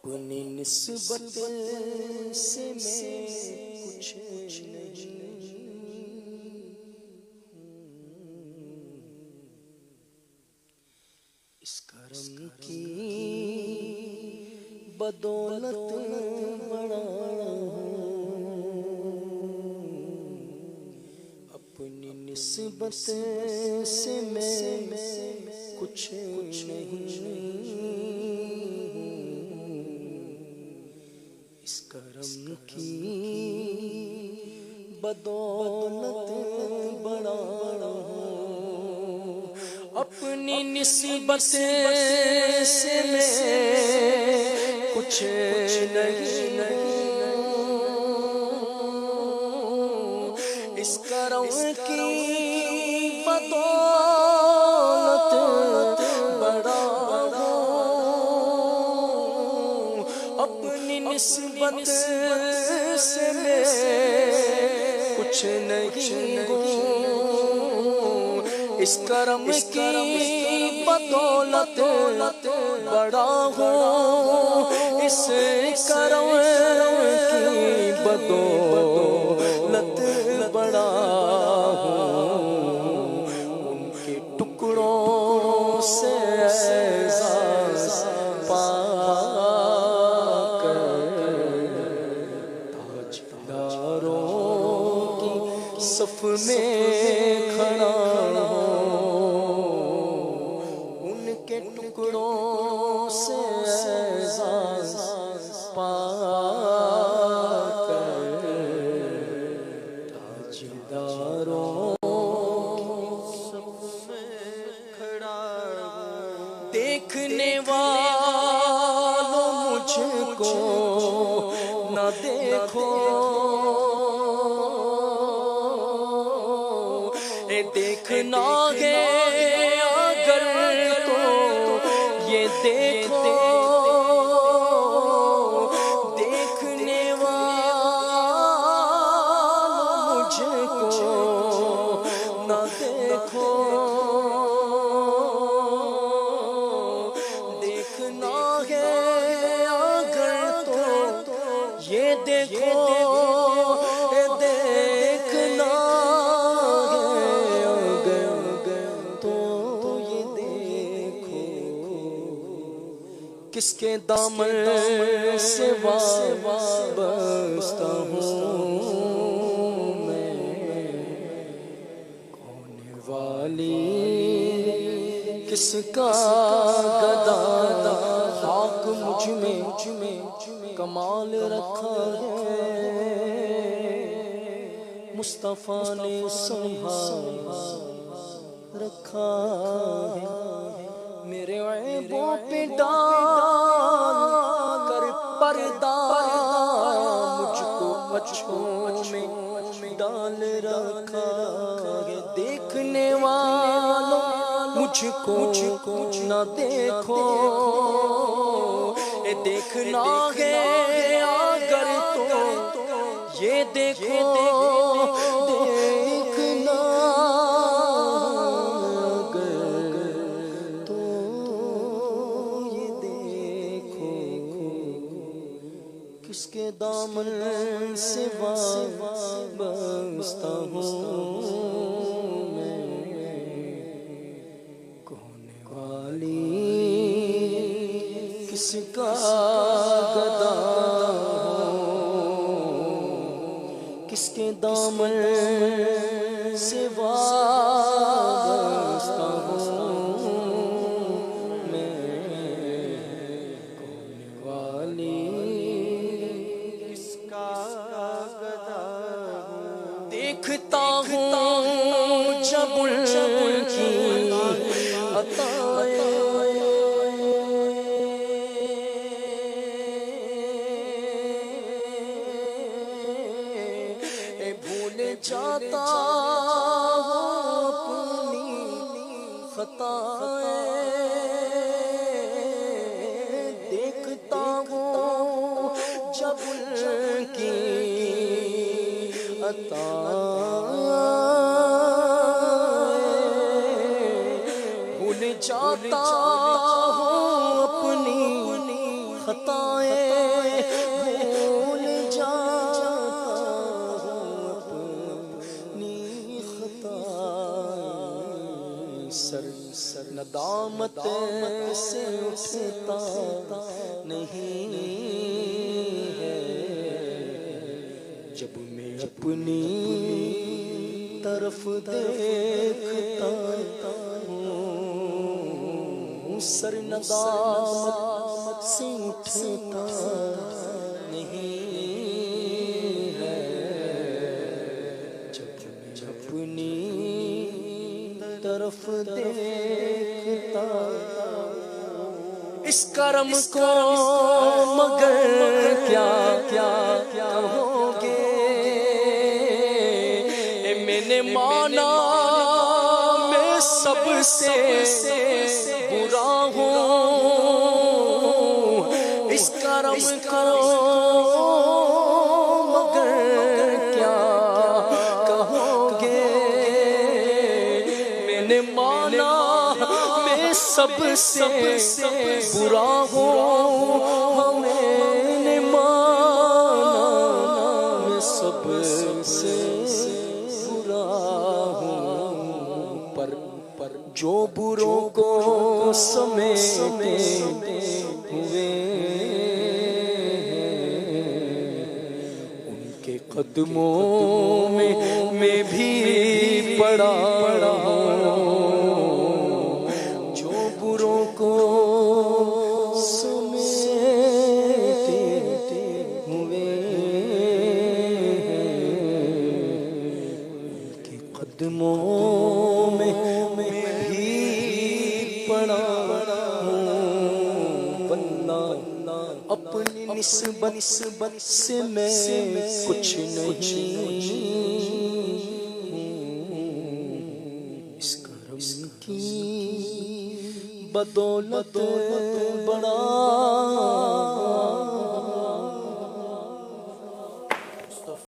اپنی نسبت سے میں کچھ نہیں، اس کرم کی بدولت بڑا اپنی نسبت سے میں کچھ نہیں، اس کرم کی بدولت بڑا اپنی نسبت سے میں کچھ نہیں، اس کرم کی بدولت بڑا اپنی نسبت سے میں کچھ نہیں ہوں، اس کرم کی بدولت بڑا ہوں، اس کرم کی بدولت بڑا ہوں، ان کے ٹکڑوں سے اعزاز پا صف میں کھڑا ہوں، ان کے ٹکڑوں سے اعزاز پا کر تاجداروں کی صف میں کھڑا ہوں، دیکھنے والوں مجھ کو نہ دیکھو، دیکھنا ہے اگر تو یہ دیکھو، دیکھنے والوں مجھ کو نہ دیکھو، دیکھنا ہے اگر تو یہ دیکھو، کس کے دامن سے وابستہ ہوں میں، کون والی کس کا گدا، خاک مجھ میں کمال رکھا ہے، مصطفیٰ نے سنبھال رکھا ہے، میرے عیبوں پہ ڈال کر پردہ مجھ کو اچھوں میں ڈال رکھا ہے، دیکھنے والوں مجھ کو نہ دیکھو، دیکھنا ہے اگر تو یہ دیکھو، دیکھنا کس کے دامن سے وابستہ ہوں میں، کون والی کس کا گدا، کس کے دامن سے وابستہ ہوں میں، کون والی دیکھتا ہوں جب ان کی عطائیں، بھول جاتا ہوں اپنی خطائیں، دیکھتا ہوں جب ان کی بھول جاتا ہوں اپنی خطا، خطائیں بھول جاتا ہوں اپنی خطائیں، سر ندامت سے اٹھتا نہیں ہے جب میں اپنی طرف دیکھتا ہوں، سر ندامت سے اٹھتا نہیں ہے جب میں اپنی طرف دیکھتا۔ اس کرم کو مگر کیا کہو گے، میں نے مانا میں سب سے برا ہوں، اس کرم کو مگر کیا کہو گے، میں نے مانا میں سب سے برا ہوں، میں نے مانا میں سب سے برا ہوں، پر جو بروں کو سمیٹے ہوئے ان کے قدموں میں بھی پڑا ہوں، جو بروں کو سمیٹے ہوئے ان کے قدموں میں بھی پڑا ہوں، ورنہ اپنی نسبت سے میں کچھ نہیں ہوں، اس کرم کی بدولت بڑا